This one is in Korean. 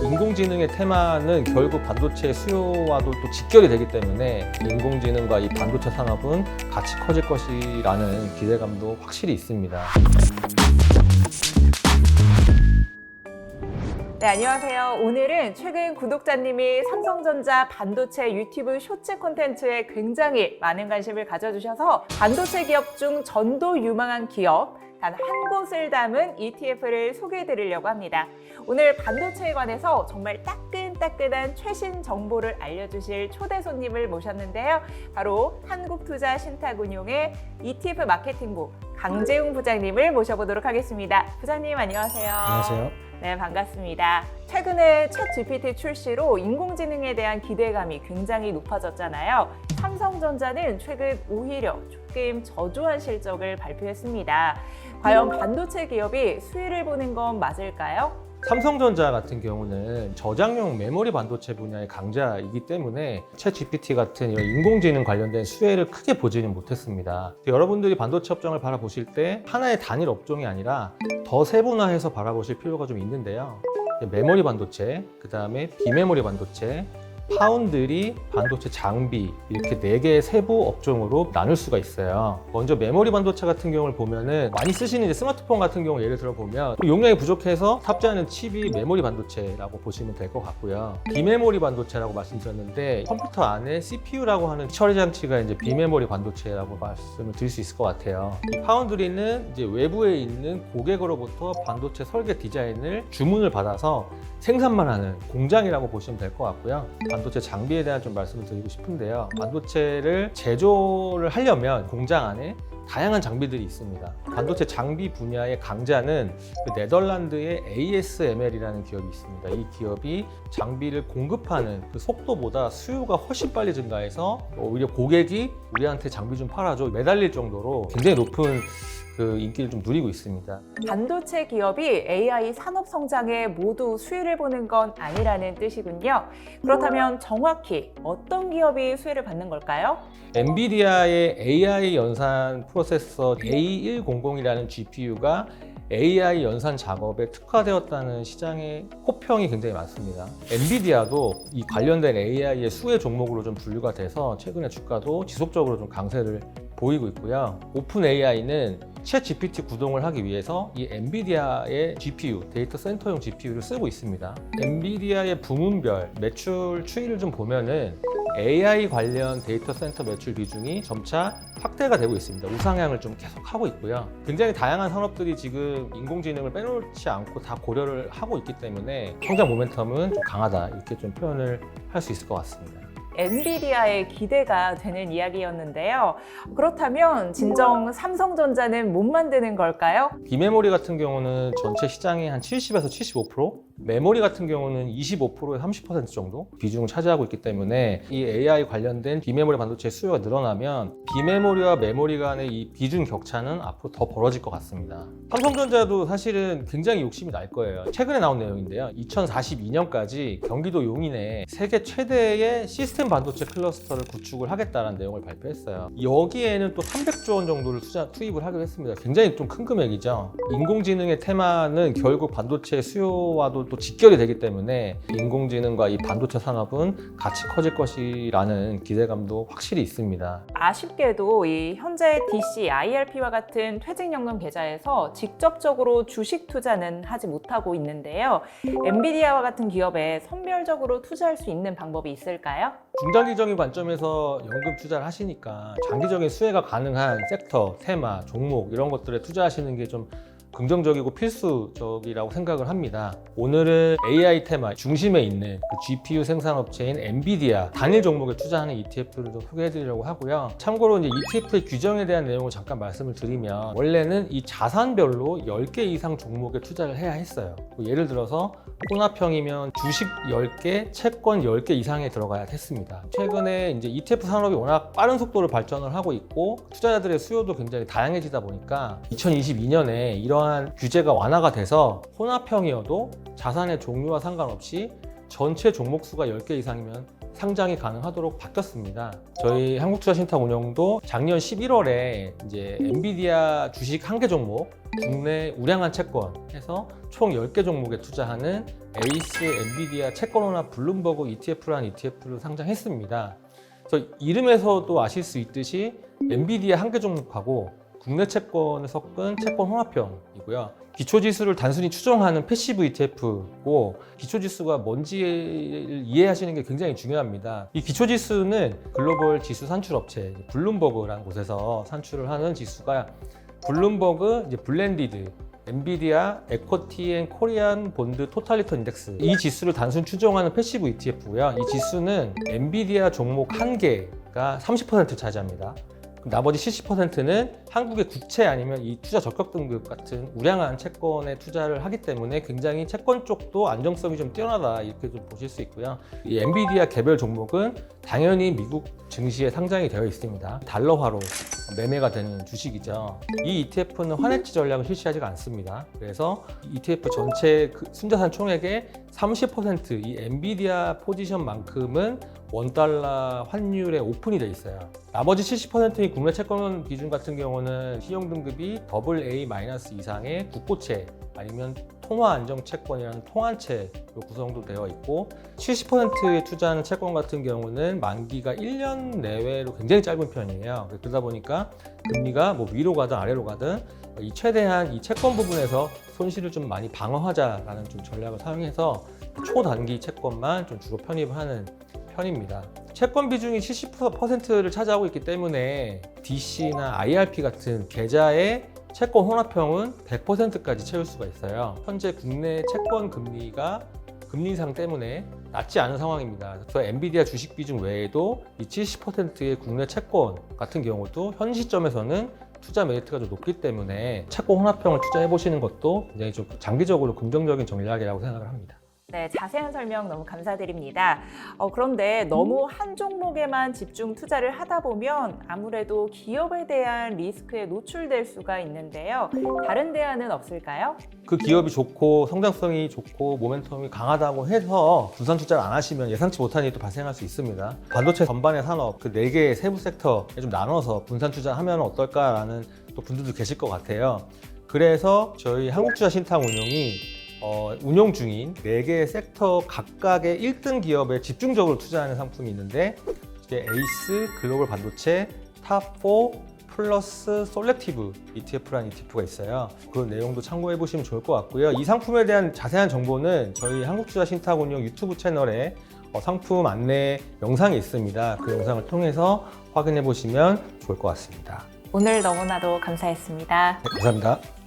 인공지능의 테마는 결국 반도체 수요와도 또 직결이 되기 때문에 인공지능과 이 반도체 산업은 같이 커질 것이라는 기대감도 확실히 있습니다. 네, 안녕하세요. 오늘은 최근 구독자님이 삼성전자 반도체 유튜브 쇼츠 콘텐츠에 굉장히 많은 관심을 가져주셔서 반도체 기업 중 전도 유망한 기업 단 한 곳을 담은 ETF를 소개해드리려고 합니다. 오늘 반도체에 관해서 정말 따끈따끈한 최신 정보를 알려주실 초대 손님을 모셨는데요. 바로 한국투자신탁운용의 ETF 마케팅부 강재웅 부장님을 모셔보도록 하겠습니다. 부장님 안녕하세요. 안녕하세요. 네, 반갑습니다. 최근에 챗GPT 출시로 인공지능에 대한 기대감이 굉장히 높아졌잖아요. 삼성전자는 최근 오히려 조금 저조한 실적을 발표했습니다. 과연 반도체 기업이 수혜를 보는 건 맞을까요? 삼성전자 같은 경우는 저장용 메모리 반도체 분야의 강자이기 때문에 챗GPT 같은 이런 인공지능 관련된 수혜를 크게 보지는 못했습니다. 여러분들이 반도체 업종을 바라보실 때 하나의 단일 업종이 아니라 더 세분화해서 바라보실 필요가 좀 있는데요. 메모리 반도체, 그 다음에 비메모리 반도체, 파운드리, 반도체 장비 이렇게 4개의 세부 업종으로 나눌 수가 있어요. 먼저 메모리 반도체 같은 경우를 보면은 많이 쓰시는 이제 스마트폰 같은 경우 예를 들어 보면 용량이 부족해서 탑재하는 칩이 메모리 반도체라고 보시면 될 것 같고요. 비메모리 반도체라고 말씀드렸는데 컴퓨터 안에 CPU라고 하는 처리 장치가 이제 비메모리 반도체라고 말씀을 드릴 수 있을 것 같아요. 이 파운드리는 이제 외부에 있는 고객으로부터 반도체 설계 디자인을 주문을 받아서 생산만 하는 공장이라고 보시면 될 것 같고요. 반도체 장비에 대한 좀 말씀을 드리고 싶은데요. 반도체를 제조를 하려면 공장 안에 다양한 장비들이 있습니다. 반도체 장비 분야의 강자는 그 네덜란드의 ASML이라는 기업이 있습니다. 이 기업이 장비를 공급하는 그 속도보다 수요가 훨씬 빨리 증가해서 오히려 고객이 우리한테 장비 좀 팔아줘 매달릴 정도로 굉장히 높은 그 인기를 좀 누리고 있습니다. 반도체 기업이 AI 산업 성장에 모두 수혜를 보는 건 아니라는 뜻이군요. 그렇다면 정확히 어떤 기업이 수혜를 받는 걸까요? 엔비디아의 AI 연산 프로세서 A100이라는 GPU가 AI 연산 작업에 특화되었다는 시장의 호평이 굉장히 많습니다. 엔비디아도 이 관련된 AI의 수혜 종목으로 좀 분류가 돼서 최근에 주가도 지속적으로 좀 강세를 보이고 있고요. 오픈 AI는 챗 GPT 구동을 하기 위해서 이 엔비디아의 GPU, 데이터 센터용 GPU를 쓰고 있습니다. 엔비디아의 부문별 매출 추이를 좀 보면은 AI 관련 데이터 센터 매출 비중이 점차 확대가 되고 있습니다. 우상향을 좀 계속 하고 있고요. 굉장히 다양한 산업들이 지금 인공지능을 빼놓지 않고 다 고려를 하고 있기 때문에 성장 모멘텀은 좀 강하다 이렇게 좀 표현을 할 수 있을 것 같습니다. 엔비디아의 기대가 되는 이야기였는데요. 그렇다면 진정 삼성전자는 못 만드는 걸까요? 비메모리 같은 경우는 전체 시장의 한 70에서 75%, 메모리 같은 경우는 25%에서 30% 정도 비중을 차지하고 있기 때문에 이 AI 관련된 비메모리 반도체 수요가 늘어나면 비메모리와 메모리 간의 이 비중 격차는 앞으로 더 벌어질 것 같습니다. 삼성전자도 사실은 굉장히 욕심이 날 거예요. 최근에 나온 내용인데요. 2042년까지 경기도 용인에 세계 최대의 시스템 반도체 클러스터를 구축을 하겠다는 내용을 발표했어요. 여기에는 또 300조 원 정도를 투입을 하기로 했습니다. 굉장히 좀 큰 금액이죠. 인공지능의 테마는 결국 반도체 수요와도 또 직결이 되기 때문에 인공지능과 이 반도체 산업은 같이 커질 것이라는 기대감도 확실히 있습니다. 아쉽게도 이 현재 DC, IRP와 같은 퇴직연금 계좌에서 직접적으로 주식 투자는 하지 못하고 있는데요. 엔비디아와 같은 기업에 선별적으로 투자할 수 있는 방법이 있을까요? 중장기적인 관점에서 연금 투자를 하시니까 장기적인 수혜가 가능한 섹터, 테마, 종목 이런 것들에 투자하시는 게 좀 긍정적이고 필수적이라고 생각을 합니다. 오늘은 AI 테마 중심에 있는 그 GPU 생산업체인 엔비디아 단일 종목에 투자하는 ETF를 좀 소개해드리려고 하고요. 참고로 이제 ETF의 규정에 대한 내용을 잠깐 말씀을 드리면 원래는 이 자산별로 10개 이상 종목에 투자를 해야 했어요. 예를 들어서 혼합형이면 주식 10개, 채권 10개 이상에 들어가야 했습니다. 최근에 이제 ETF 산업이 워낙 빠른 속도로 발전을 하고 있고 투자자들의 수요도 굉장히 다양해지다 보니까 2022년에 이러한 규제가 완화가 돼서 혼합형이어도 자산의 종류와 상관없이 전체 종목 수가 10개 이상이면 상장이 가능하도록 바뀌었습니다. 저희 한국투자신탁운용도 작년 11월에 이제 엔비디아 주식 1개 종목, 국내 우량한 채권 해서 총 10개 종목에 투자하는 에이스 엔비디아 채권원화 블룸버그 ETF라는 ETF를 상장했습니다. 그래서 이름에서도 아실 수 있듯이 엔비디아 1개 종목하고 국내 채권을 섞은 채권 혼합형이고요. 기초지수를 단순히 추종하는 패시브 ETF고 기초지수가 뭔지를 이해하시는 게 굉장히 중요합니다. 이 기초지수는 글로벌 지수 산출업체 블룸버그라는 곳에서 산출을 하는 지수가 블룸버그 이제 블렌디드 엔비디아 에쿼티 앤 코리안 본드 토탈 리턴 인덱스, 이 지수를 단순 추종하는 패시브 ETF고요. 이 지수는 엔비디아 종목 1개가 30% 차지합니다. 나머지 70%는 한국의 국채 아니면 이 투자 적격 등급 같은 우량한 채권에 투자를 하기 때문에 굉장히 채권 쪽도 안정성이 좀 뛰어나다, 이렇게 좀 보실 수 있고요. 이 엔비디아 개별 종목은 당연히 미국 증시에 상장이 되어 있습니다. 달러화로 매매가 되는 주식이죠. 이 ETF는 환해지 전략을 실시하지가 않습니다. 그래서 ETF 전체 순자산 총액의 30%, 이 엔비디아 포지션만큼은 $1 환율에 오픈이 돼 있어요. 나머지 70%의 국내 채권 비중 같은 경우는 신용 등급이 AA- 이상의 국고채 아니면 통화 안정 채권이라는 통한채로 구성도 되어 있고, 70%에 투자하는 채권 같은 경우는 만기가 1년 내외로 굉장히 짧은 편이에요. 그러다 보니까 금리가 뭐 위로 가든 아래로 가든 최대한 이 채권 부분에서 손실을 좀 많이 방어하자라는 좀 전략을 사용해서 초단기 채권만 좀 주로 편입하는 편입니다. 채권 비중이 70%를 차지하고 있기 때문에 DC나 IRP 같은 계좌의 채권 혼합형은 100%까지 채울 수가 있어요. 현재 국내 채권 금리가 금리 인상 때문에 낮지 않은 상황입니다. 그래서 엔비디아 주식 비중 외에도 이 70%의 국내 채권 같은 경우도 현 시점에서는 투자 메리트가 좀 높기 때문에 채권 혼합형을 투자해 보시는 것도 굉장히 좀 장기적으로 긍정적인 전략이라고 생각을 합니다. 네, 자세한 설명 너무 감사드립니다. 그런데 너무 한 종목에만 집중 투자를 하다 보면 아무래도 기업에 대한 리스크에 노출될 수가 있는데요. 다른 대안은 없을까요? 그 기업이 좋고 성장성이 좋고 모멘텀이 강하다고 해서 분산 투자를 안 하시면 예상치 못한 일이 또 발생할 수 있습니다. 반도체 전반의 산업 그 4개의 세부 섹터에 좀 나눠서 분산 투자하면 어떨까라는 또 분들도 계실 것 같아요. 그래서 저희 한국투자신탁운용이 운용 중인 4개의 섹터 각각의 1등 기업에 집중적으로 투자하는 상품이 있는데, 이게 에이스 글로벌 반도체 탑4 플러스 솔렉티브 ETF라는 ETF가 있어요. 그 내용도 참고해 보시면 좋을 것 같고요. 이 상품에 대한 자세한 정보는 저희 한국투자신탁운용 유튜브 채널에 상품 안내 영상이 있습니다. 그 영상을 통해서 확인해 보시면 좋을 것 같습니다. 오늘 너무나도 감사했습니다. 네, 감사합니다.